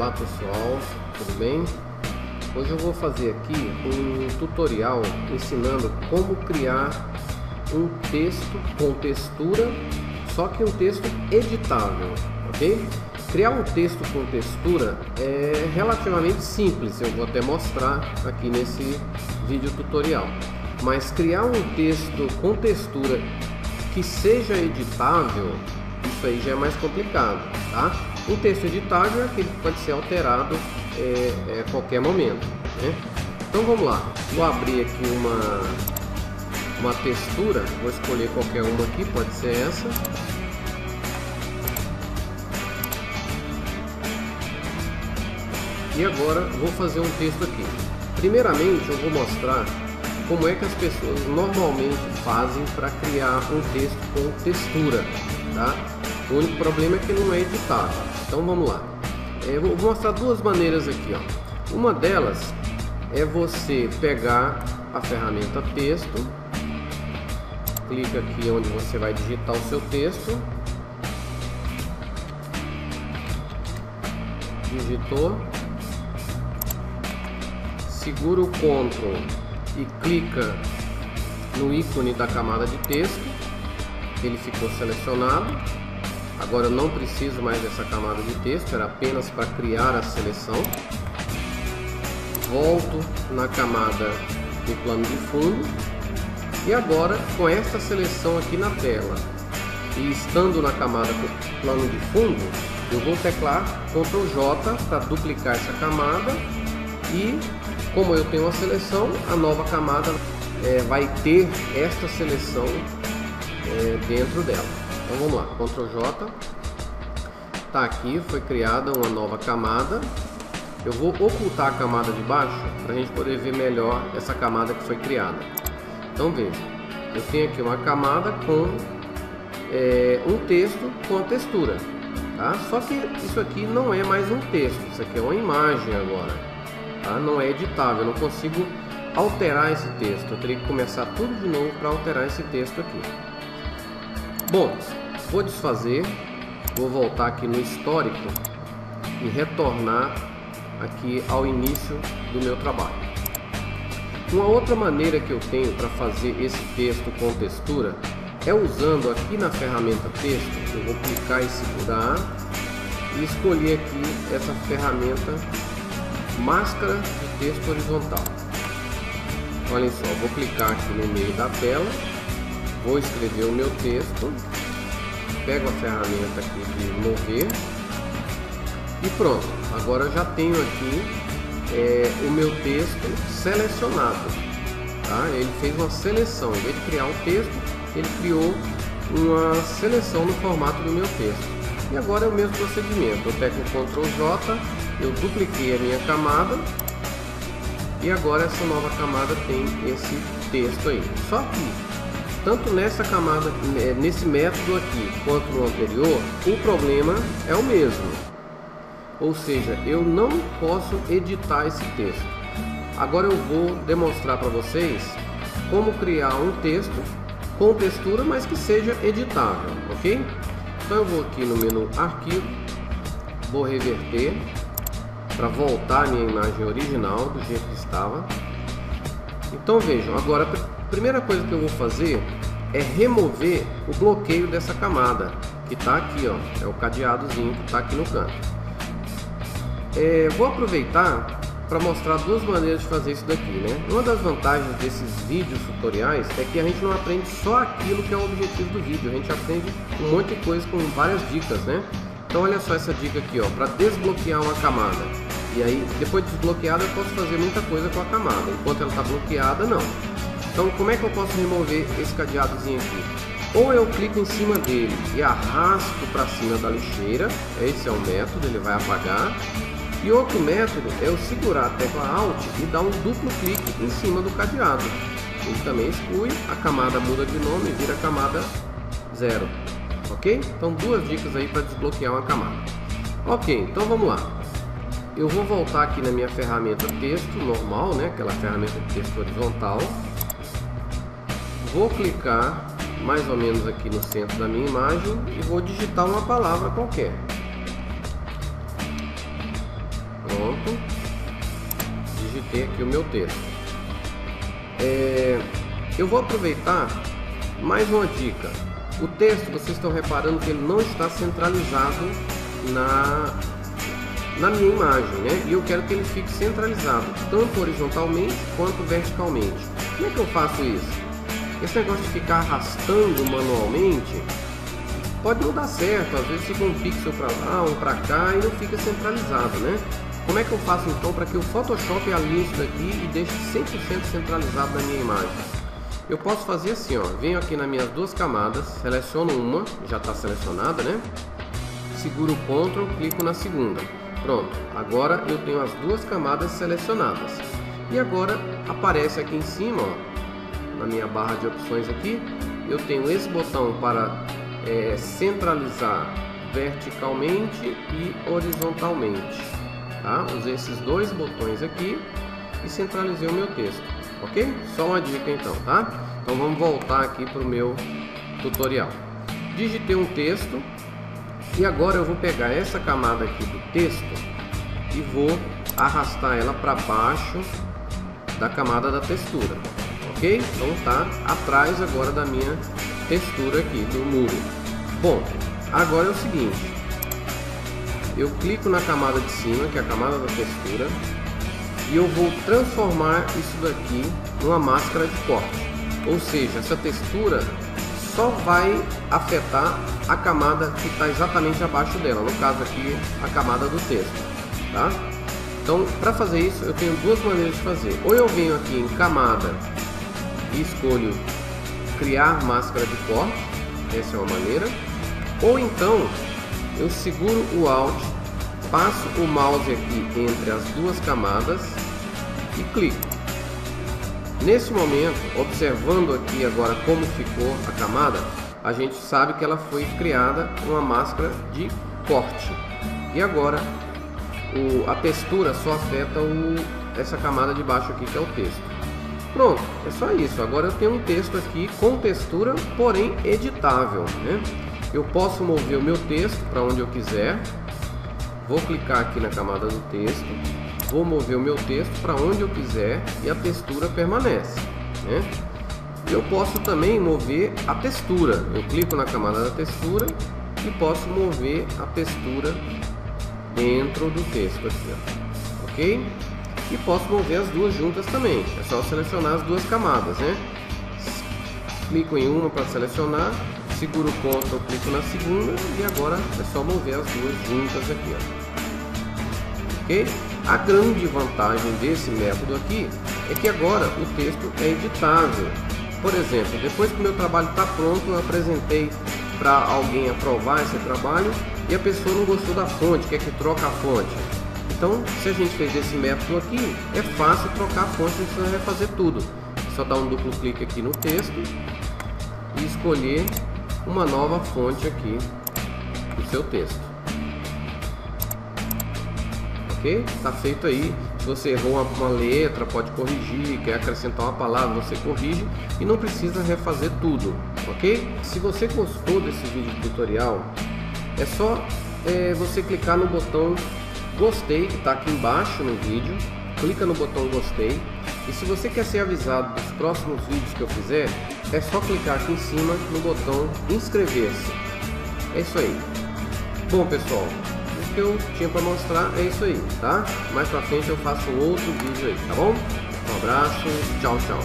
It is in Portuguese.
Olá pessoal, tudo bem? Hoje eu vou fazer aqui um tutorial ensinando como criar um texto com textura, só que um texto editável, ok? Criar um texto com textura é relativamente simples, eu vou até mostrar aqui nesse vídeo tutorial. Mas criar um texto com textura que seja editável, isso aí já é mais complicado, tá? Um texto editável é aquele que pode ser alterado a qualquer momento, né? Então vamos lá, vou abrir aqui uma textura, vou escolher qualquer uma aqui, pode ser essa. E agora vou fazer um texto aqui. Primeiramente eu vou mostrar como é que as pessoas normalmente fazem para criar um texto com textura, tá? O único problema é que não é editável. Então vamos lá. Eu vou mostrar duas maneiras aqui, ó. Uma delas é você pegar a ferramenta texto, clica aqui onde você vai digitar o seu texto, digitou, segura o Ctrl e clica no ícone da camada de texto, ele ficou selecionado. Agora eu não preciso mais dessa camada de texto, era apenas para criar a seleção. Volto na camada de plano de fundo e agora com esta seleção aqui na tela e estando na camada com plano de fundo, eu vou teclar Ctrl J para duplicar essa camada e como eu tenho uma seleção, a nova camada vai ter esta seleção dentro dela. Então vamos lá, Ctrl J, tá aqui, foi criada uma nova camada. Eu vou ocultar a camada de baixo para a gente poder ver melhor essa camada que foi criada. Então veja, eu tenho aqui uma camada com um texto com a textura, tá? Só que isso aqui não é mais um texto, isso aqui é uma imagem agora, tá? Não é editável, eu não consigo alterar esse texto, eu teria que começar tudo de novo para alterar esse texto aqui. Bom, vou desfazer, vou voltar aqui no histórico e retornar aqui ao início do meu trabalho. Uma outra maneira que eu tenho para fazer esse texto com textura é usando aqui na ferramenta texto, eu vou clicar e segurar e escolher aqui essa ferramenta máscara de texto horizontal. Olhem só, vou clicar aqui no meio da tela, vou escrever o meu texto, pego a ferramenta aqui de mover e pronto. Agora eu já tenho aqui o meu texto selecionado, tá? Ele fez uma seleção, em vez de criar um texto, ele criou uma seleção no formato do meu texto. E agora é o mesmo procedimento, eu pego o Ctrl J, eu dupliquei a minha camada e agora essa nova camada tem esse texto aí. Só que tanto nessa camada, nesse método aqui, quanto no anterior, o problema é o mesmo. Ou seja, eu não posso editar esse texto. Agora eu vou demonstrar para vocês como criar um texto com textura, mas que seja editável, ok? Então eu vou aqui no menu Arquivo, vou reverter para voltar a minha imagem original do jeito que estava. Então vejam, agora a primeira coisa que eu vou fazer é remover o bloqueio dessa camada que está aqui, ó, é o cadeadozinho que está aqui no canto. Vou aproveitar para mostrar duas maneiras de fazer isso daqui, né? Uma das vantagens desses vídeos tutoriais é que a gente não aprende só aquilo que é o objetivo do vídeo, a gente aprende um monte de coisa com várias dicas, né? Então olha só essa dica aqui, ó, para desbloquear uma camada. E aí, depois de desbloqueada, eu posso fazer muita coisa com a camada. Enquanto ela está bloqueada, não. Então, como é que eu posso remover esse cadeadozinho aqui? Ou eu clico em cima dele e arrasto para cima da lixeira. Esse é um método, ele vai apagar. E outro método é eu segurar a tecla Alt e dar um duplo clique em cima do cadeado. Ele também exclui, a camada muda de nome e vira camada 0. Ok? Então, duas dicas aí para desbloquear uma camada. Ok, então vamos lá. Eu vou voltar aqui na minha ferramenta texto normal, né? Aquela ferramenta de texto horizontal. Vou clicar mais ou menos aqui no centro da minha imagem e vou digitar uma palavra qualquer. Pronto. Digitei aqui o meu texto. Eu vou aproveitar mais uma dica. O texto, vocês estão reparando que ele não está centralizado na minha imagem, né? E eu quero que ele fique centralizado, tanto horizontalmente quanto verticalmente. Como é que eu faço isso? Esse negócio de ficar arrastando manualmente pode não dar certo, às vezes fica um pixel para lá, um para cá e não fica centralizado, né? Como é que eu faço então para que o Photoshop alinhe isso daqui e deixe 100% centralizado na minha imagem? Eu posso fazer assim, ó, venho aqui nas minhas duas camadas, seleciono uma, já está selecionada, né? Seguro o Ctrl, clico na segunda. Pronto, agora eu tenho as duas camadas selecionadas. E agora aparece aqui em cima, ó, na minha barra de opções aqui, eu tenho esse botão para centralizar verticalmente e horizontalmente. Tá? Usei esses dois botões aqui e centralizei o meu texto, ok? Só uma dica então, tá? Então vamos voltar aqui para o meu tutorial. Digitei um texto e agora eu vou pegar essa camada aqui do texto e vou arrastar ela para baixo da camada da textura, ok? Então tá atrás agora da minha textura aqui do muro. Bom, agora é o seguinte, eu clico na camada de cima, que é a camada da textura, e eu vou transformar isso daqui numa máscara de corte. Ou seja, essa textura só vai afetar a camada que está exatamente abaixo dela, no caso aqui a camada do texto, tá? Então, para fazer isso, eu tenho duas maneiras de fazer. Ou eu venho aqui em camada e escolho criar máscara de corte, essa é uma maneira. Ou então eu seguro o Alt, passo o mouse aqui entre as duas camadas e clico. Nesse momento, observando aqui agora como ficou a camada, a gente sabe que ela foi criada uma máscara de corte. E agora a textura só afeta essa camada de baixo aqui, que é o texto. Pronto, é só isso. Agora eu tenho um texto aqui com textura, porém editável, né? Eu posso mover o meu texto para onde eu quiser. Vou clicar aqui na camada do texto, vou mover o meu texto para onde eu quiser e a textura permanece, né? Eu posso também mover a textura. Eu clico na camada da textura e posso mover a textura dentro do texto aqui, ó. Ok? E posso mover as duas juntas também. É só selecionar as duas camadas, né? Clico em uma para selecionar, seguro o Ctrl, clico na segunda e agora é só mover as duas juntas aqui, ó. Ok? A grande vantagem desse método aqui é que agora o texto é editável. Por exemplo, depois que o meu trabalho está pronto, eu apresentei para alguém aprovar esse trabalho e a pessoa não gostou da fonte, quer que troque a fonte. Então, se a gente fez esse método aqui, é fácil trocar a fonte, não precisa refazer tudo. Só dar um duplo clique aqui no texto e escolher uma nova fonte aqui do seu texto. Ok? Está feito aí. Se você errou uma letra, pode corrigir, quer acrescentar uma palavra, você corrige e não precisa refazer tudo, ok? Se você gostou desse vídeo tutorial, é só você clicar no botão gostei, que está aqui embaixo no vídeo, clica no botão gostei, e se você quer ser avisado dos próximos vídeos que eu fizer, é só clicar aqui em cima no botão inscrever-se. É isso aí. Bom pessoal, o que eu tinha para mostrar é isso aí, tá? Mais pra frente eu faço um outro vídeo aí, tá bom? Um abraço, tchau, tchau.